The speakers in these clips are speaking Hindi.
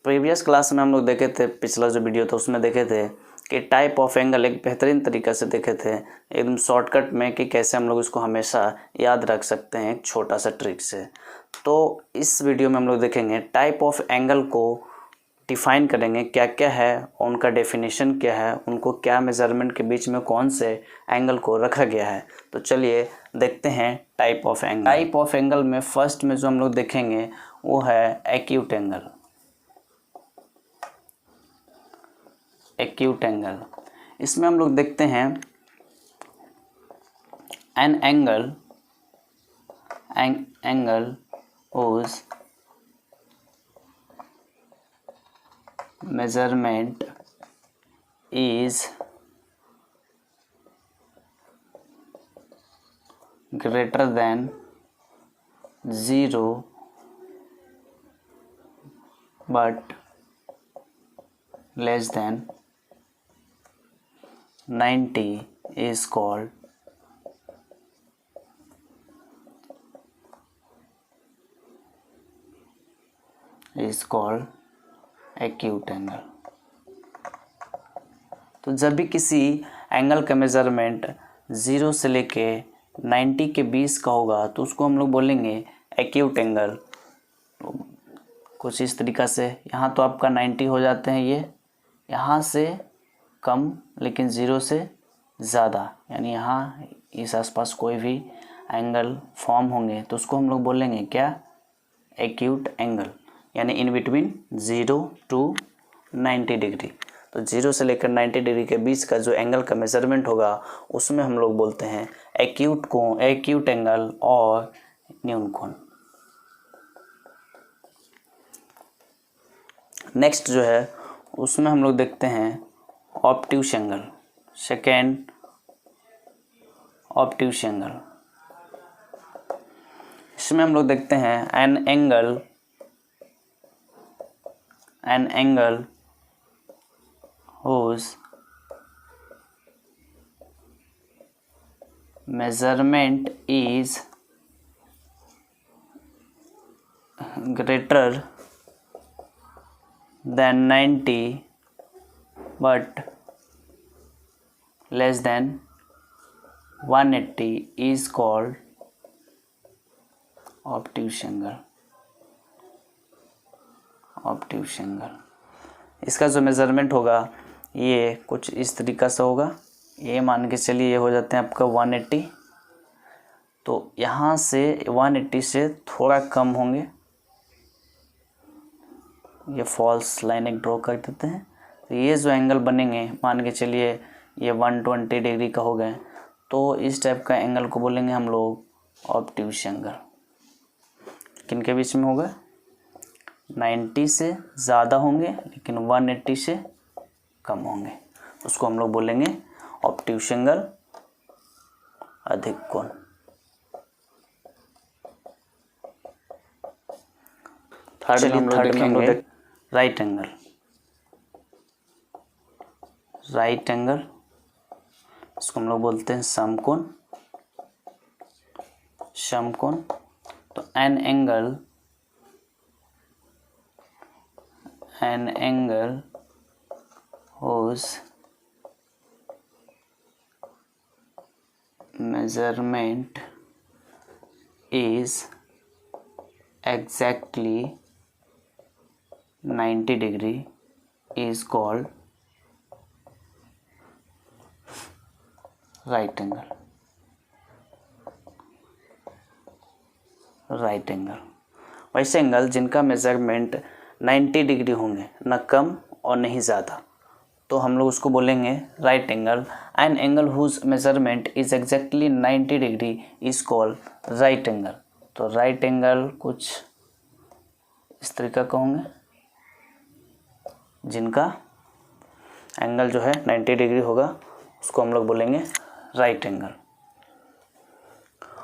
प्रीवियस क्लास में हम लोग देखे थे, पिछला जो वीडियो था उसमें देखे थे कि टाइप ऑफ एंगल एक बेहतरीन तरीक़ा से देखे थे एकदम शॉर्टकट में कि कैसे हम लोग इसको हमेशा याद रख सकते हैं एक छोटा सा ट्रिक से। तो इस वीडियो में हम लोग देखेंगे टाइप ऑफ एंगल को डिफ़ाइन करेंगे, क्या क्या है, उनका डेफिनेशन क्या है, उनको क्या मेज़रमेंट के बीच में कौन से एंगल को रखा गया है। तो चलिए देखते हैं type of angle. Type of angle में फर्स्ट में जो हम लोग देखेंगे वो है एक्यूट एंगल। एक्यूट एंगल, इसमें हम लोग देखते हैं N angle whose measurement is greater than 0 but less than 90 is called acute angle. तो जब भी किसी एंगल का मेज़रमेंट 0 से लेके 90 के बीच का होगा तो उसको हम लोग बोलेंगे एक्यूट एंगल। कुछ इस तरीक़ा से, यहाँ तो आपका 90 हो जाते हैं, ये यहाँ से कम लेकिन 0 से ज़्यादा, यानी यहाँ इस आसपास कोई भी एंगल फॉर्म होंगे तो उसको हम लोग बोलेंगे क्या, एक्यूट एंगल, यानी इन बिटवीन 0 to 90 डिग्री। तो 0 से लेकर 90 डिग्री के बीच का जो एंगल का मेज़रमेंट होगा उसमें हम लोग बोलते हैं एक्यूट एंगल और न्यून कोण। नेक्स्ट जो है उसमें हम लोग देखते हैं obtuse angle. Second, obtuse angle, इसमें हम लोग देखते हैं N angle whose measurement is greater than 90 but less than 180 is called obtuse angle. Obtuse angle, इसका जो मेज़रमेंट होगा ये कुछ इस तरीक़ा से होगा, ये मान के चलिए ये हो जाते हैं आपका 180। तो यहाँ से 180 से थोड़ा कम होंगे, ये फॉल्स लाइन एक ड्रॉ कर देते हैं। तो ये जो एंगल बनेंगे मान के चलिए ये 120 डिग्री का हो गए, तो इस टाइप का एंगल को बोलेंगे हम लोग ऑब्ट्यूस एंगल। किनके बीच में होगा, 90 से ज़्यादा होंगे लेकिन 180 से कम होंगे, उसको हम लोग बोलेंगे ऑब्ट्यूस एंगल, अधिक कोण। थर्ड में हम लोग देखेंगे राइट एंगल। राइट एंगल, इसको हम लोग बोलते हैं समकोण। समकोण, तो N angle whose measurement is exactly 90 degree is called right angle। Right angle, वैसे एंगल जिनका मेज़रमेंट 90 डिग्री होंगे, न कम और नहीं ज़्यादा, तो हम लोग उसको बोलेंगे right angle. An angle whose measurement is exactly 90 degree is called right angle. तो राइट एंगल कुछ इस तरीक़ा का होंगे, जिनका एंगल जो है 90 डिग्री होगा उसको हम लोग बोलेंगे राइट एंगल।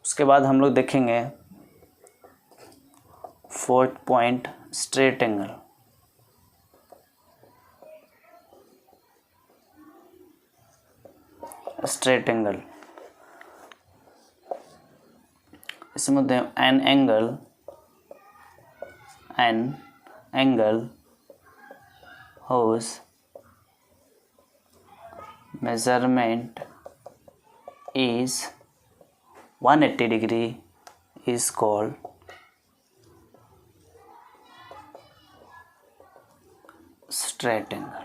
उसके बाद हम लोग देखेंगे fourth point, straight angle. Straight angle, इसमें an angle whose measurement is 180 degree is called straight angle.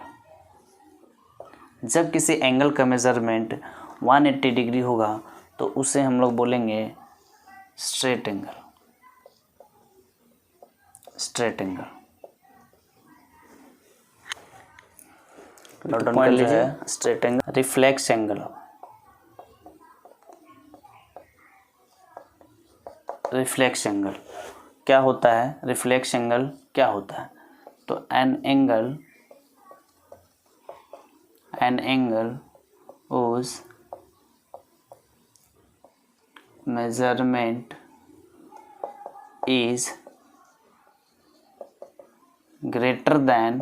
जब किसी एंगल का मेजरमेंट 180 डिग्री होगा तो उसे हम लोग बोलेंगे straight angle. Straight angle note down कर लीजिए। Straight angle. Reflex angle. Reflex angle क्या होता है? रिफ्लेक्स एंगल क्या होता है? तो N angle whose measurement is greater than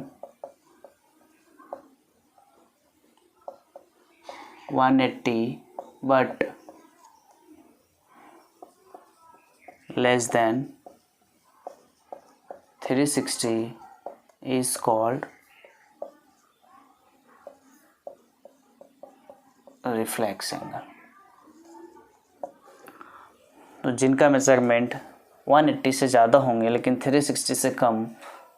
180 but less than 360 is called reflex angle. तो जिनका मेजरमेंट 180 से ज़्यादा होंगे लेकिन 360 से कम,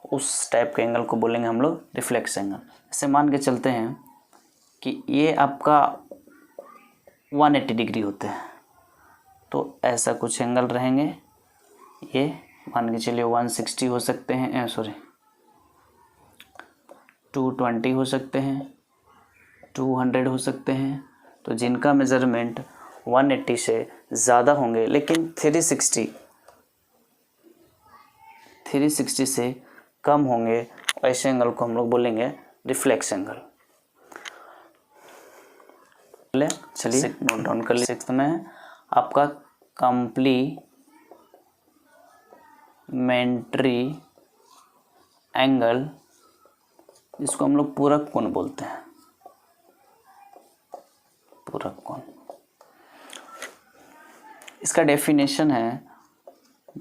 उस टाइप के एंगल को बोलेंगे हम लोग रिफ्लेक्स एंगल। ऐसे मान के चलते हैं कि ये आपका 180 डिग्री होते हैं, तो ऐसा कुछ एंगल रहेंगे। ये मान के चलिए 160 हो सकते हैं, 220 हो सकते हैं, 200 हो सकते हैं। तो जिनका मेजरमेंट 180 से ज़्यादा होंगे लेकिन 360 से कम होंगे, ऐसे एंगल को हम लोग बोलेंगे रिफ्लेक्स एंगल। चलिए नोट डाउन कर लीजिए। सिक्स्थ में आपका कम्प्लीमेंट्री एंगल, जिसको हम लोग पूरक कोण बोलते हैं। पूरक कोण, इसका डेफिनेशन है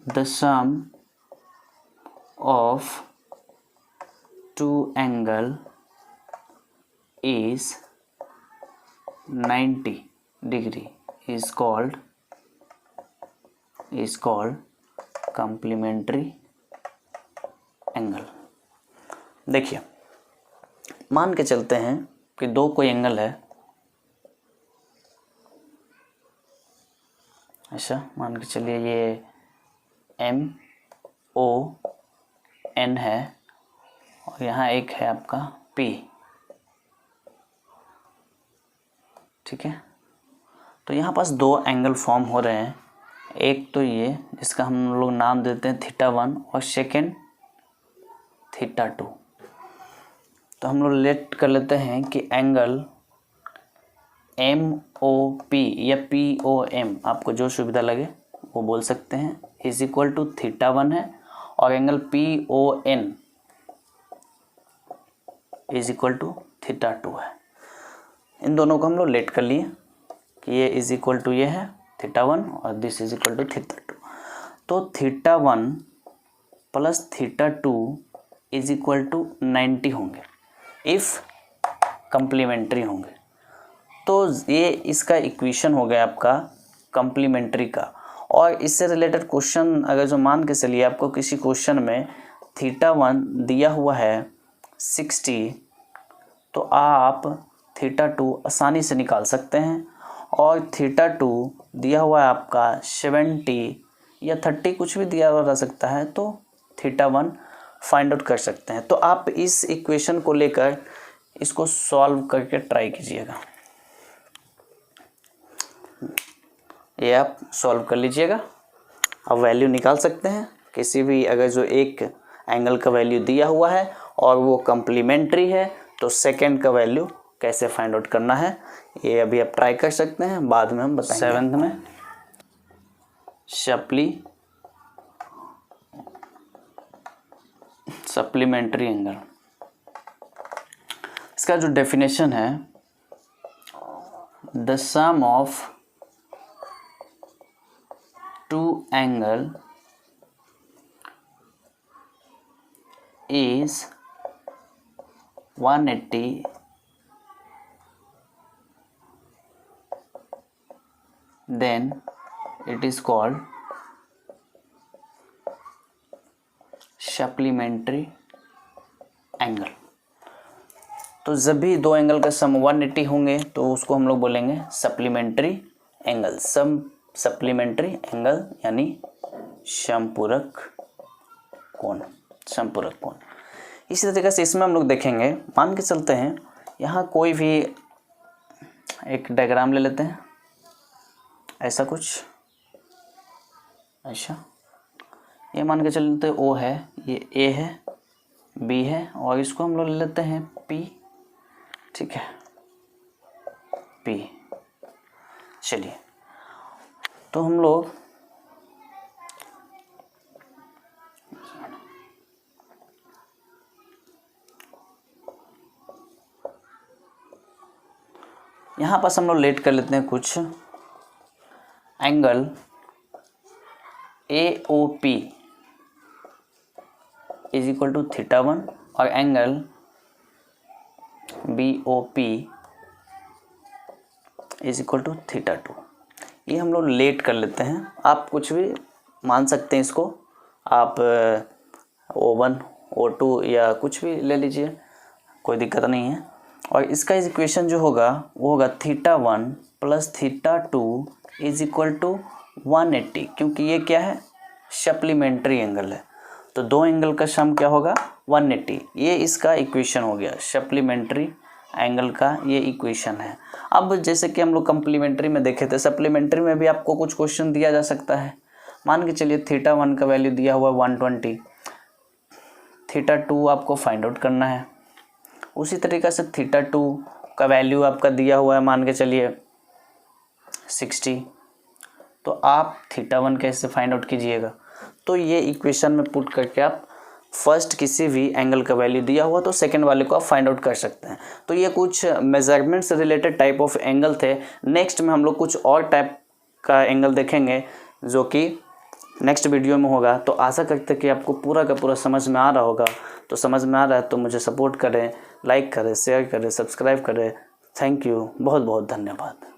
the sum of two angle is 90 degree is called complementary angle. देखिए मान के चलते हैं कि दो कोई एंगल है, ऐसा मान के चलिए ये MON है और यहाँ एक है आपका P, ठीक है। तो यहाँ पास दो एंगल फॉर्म हो रहे हैं, एक तो ये जिसका हम लोग नाम देते हैं θ1 और सेकेंड θ2। तो हम लोग लेट कर लेते हैं कि एंगल MOP या POM, आपको जो सुविधा लगे वो बोल सकते हैं, इज इक्वल टू θ1 है, और angle PON is equal to θ2 है। इन दोनों को हम लोग लेट कर लिए कि ये इज इक्वल टू ये है θ1 और दिस इज इक्वल टू θ2। तो θ1 प्लस θ2 इज इक्वल टू 90 होंगे इफ़ कम्प्लीमेंट्री होंगे। तो ये इसका इक्वेशन हो गया आपका कम्प्लीमेंट्री का। और इससे रिलेटेड क्वेश्चन अगर जो मान के चलिए आपको किसी क्वेश्चन में θ1 दिया हुआ है 60, तो आप θ2 आसानी से निकाल सकते हैं, और θ2 दिया हुआ है आपका 70 या 30 कुछ भी दिया हुआ रह सकता है, तो θ1 फाइंड आउट कर सकते हैं। तो आप इस इक्वेशन को लेकर इसको सॉल्व करके ट्राई कीजिएगा। ये आप सॉल्व कर लीजिएगा, अब वैल्यू निकाल सकते हैं किसी भी, अगर जो एक एंगल का वैल्यू दिया हुआ है और वो कम्प्लीमेंट्री है तो सेकंड का वैल्यू कैसे फाइंड आउट करना है, ये अभी आप ट्राई कर सकते हैं, बाद में हम बताएंगे। 7th में सप्लीमेंट्री एंगल, इसका जो डेफिनेशन है the sum of two angle is 180 then it is called supplementary angle. तो जब भी दो एंगल का सम 180 होंगे तो उसको हम लोग बोलेंगे सप्लीमेंट्री एंगल। सप्लीमेंट्री एंगल यानी समपूरक कोण, समपूरक कोण। इसी तरीके से इसमें हम लोग देखेंगे, मान के चलते हैं यहाँ कोई भी एक डायग्राम ले लेते हैं, ऐसा कुछ, अच्छा ये मान के चलते ओ है, ये ए है, बी है और इसको हम लोग ले लेते हैं पी, ठीक है, पी। चलिए तो हम लोग यहाँ पास हम लोग लेट कर लेते हैं कुछ angle AOP is equal to θ1 और angle BOP is equal to θ2। ये हम लोग लेट कर लेते हैं। आप कुछ भी मान सकते हैं इसको, आप O1 O2 या कुछ भी ले लीजिए, कोई दिक्कत नहीं है। और इसका इक्वेशन जो होगा वो होगा θ1 प्लस θ2 इज इक्वल टू 180, क्योंकि ये क्या है, सप्लीमेंट्री एंगल है। तो दो एंगल का सम क्या होगा 180, ये इसका इक्वेशन हो गया, सप्लीमेंट्री एंगल का ये इक्वेशन है। अब जैसे कि हम लोग कम्प्लीमेंट्री में देखे थे, सप्लीमेंट्री में भी आपको कुछ क्वेश्चन दिया जा सकता है। मान के चलिए θ1 का वैल्यू दिया हुआ 120, θ2 आपको फाइंड आउट करना है। उसी तरीक़े से θ2 का वैल्यू आपका दिया हुआ है, मान के चलिए 60, तो आप θ1 कैसे फाइंड आउट कीजिएगा। तो ये इक्वेशन में पुट करके आप फर्स्ट किसी भी एंगल का वैल्यू दिया हुआ तो सेकंड वाले को आप फाइंड आउट कर सकते हैं। तो ये कुछ मेजरमेंट से रिलेटेड टाइप ऑफ एंगल थे। नेक्स्ट में हम लोग कुछ और टाइप का एंगल देखेंगे जो कि नेक्स्ट वीडियो में होगा। तो आशा करते हैं कि आपको पूरा का पूरा समझ में आ रहा होगा। तो समझ में आ रहा है तो मुझे सपोर्ट करें, लाइक करें, शेयर करें, सब्सक्राइब करें। थैंक यू, बहुत बहुत धन्यवाद।